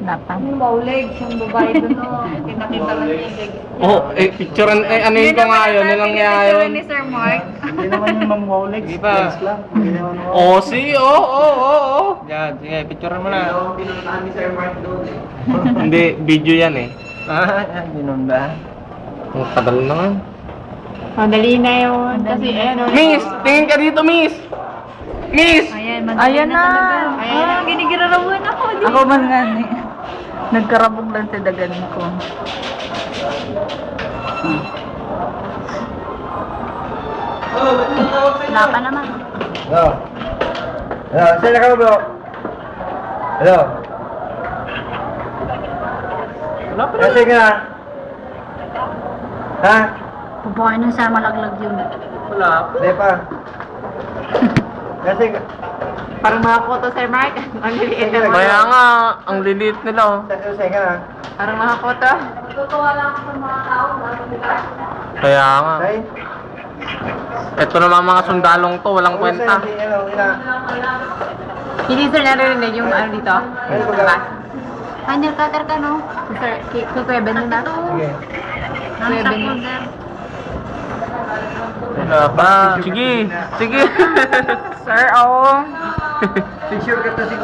Lapang. Yung maulig, yung babae doon, no? Kinakita lang niya yung leg. Oh, picturean, ano yun ko nga yun, nilang nga yun. ni Sir Mark. Hindi naman yung Ma'am Wowlegs. Di ba? Legs lang. Hindi naman Oh, si, Yan, sige, picturean mo na. pinuntahan ni Sir Mark doon eh. Hindi, video yan eh. Ganun ba? Ang tagal na nga. Madali na yun. Kasi ano. Miss! Tingin ka dito, Miss! Miss! Ayan, madali Ayan na. talaga. Ayan na, ginigirarawin ako. Ako man nga ni. Nagkarabog lang sa dagan ko. Wala pa naman. Hello? Hello? Saan na ka bro? Hello? Wala pa Kasi ka? Ha? Pupukain nun sa malaglag yun. Wala pa. Hindi pa. Kasi ka? Parang mga photo, Sir Mark. Ang liliit na Kaya nga, ang lilit nila oh. Kasi ka na? Parang mga photo. Natutuwa lang ako sa mga tao. Kaya nga. Tay? Ito naman mga sundalong to, walang kwenta. Hindi sir narinig yung ano dito? Ano ba ga? Kanya cutter ka, no? Sir, kukuya Ben na. Sige. Kuya Ben yun. Wala pa. Sige, sige. Sir, oh. Picture ka to siguro.